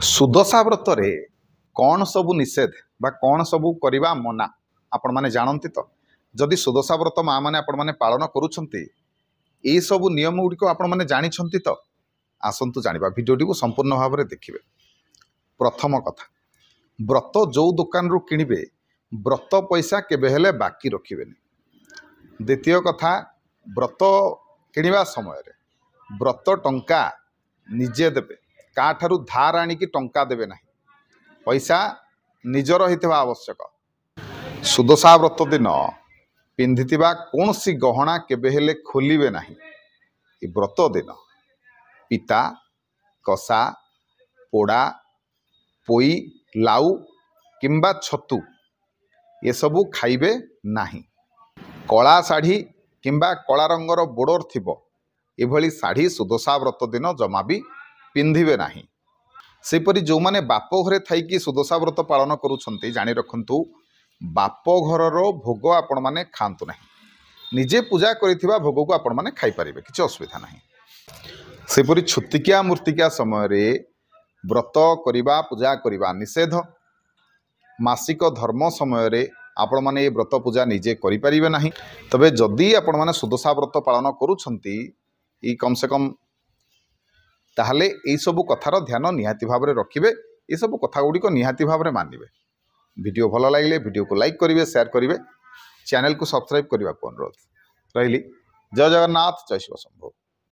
सुदशा व्रत रे कौन सबू निषेध बा कौन सबू करवा मना आपण माने जानती तो जदि सुदशा व्रत माँ मैंने आपण मैंने पालन करुछंती ए सबू नियम गुड़िक आपण मैंने जानिछंती तो आसंतु जानिबा भिडियोटी को संपूर्ण भाव में देखिए। प्रथम कथा व्रत जो दुकान रु किणिबे व्रत पैसा केबे हेले बाकी रखिबेनी। द्वितीय कथा व्रत किणिबा समय रे व्रत टंका निजे देबे काठारु धार आनिकी टंका देबे नाही पैसा निजर हितवा आवश्यक। सुदशा व्रत दिन पिंधिथिबा कोनसी गहना केबे हेले खोलिबे नाही। ए व्रत दिन पिता कसा पोड़ा पोई लाउ किंबा छतु ये सबू खाइबे नाही। कला शाढ़ी किंबा कला रंगर बोर्डर थिबो एभली शाढ़ी सुदशा व्रत दिन जमा भी पिंधिबे नाही। सेपरी जो माने बाप घरे थाइकी सुदशा व्रत पालन करुछंती जानि रखंतु बाप घरर भोग आपण माने खांतु नाही। निजे पूजा करिथिबा भोग को आपण माने खाई परिबे किछि असुविधा नाही। सेपरी छुतिकिया मूर्तिकिया समय रे व्रत करिबा पूजा करिबा निषेध। मासिक धर्म समय रे आपण माने व्रत पूजा निजे करि परिबे नाही। तबे जदि आपण माने सुदशा व्रत पालन करुछंती ई कम से कम ताहले ए सबु कथार ध्यान निहाती भाव में रखिए। ये सब कथा गुड़िक निहाती भाव में मानिबे। वीडियो भल लगे वीडियो को लाइक करेंगे शेयर करेंगे चैनल को सब्सक्राइब करने को अनुरोध रही। जय जगन्नाथ जय शिव शंभु।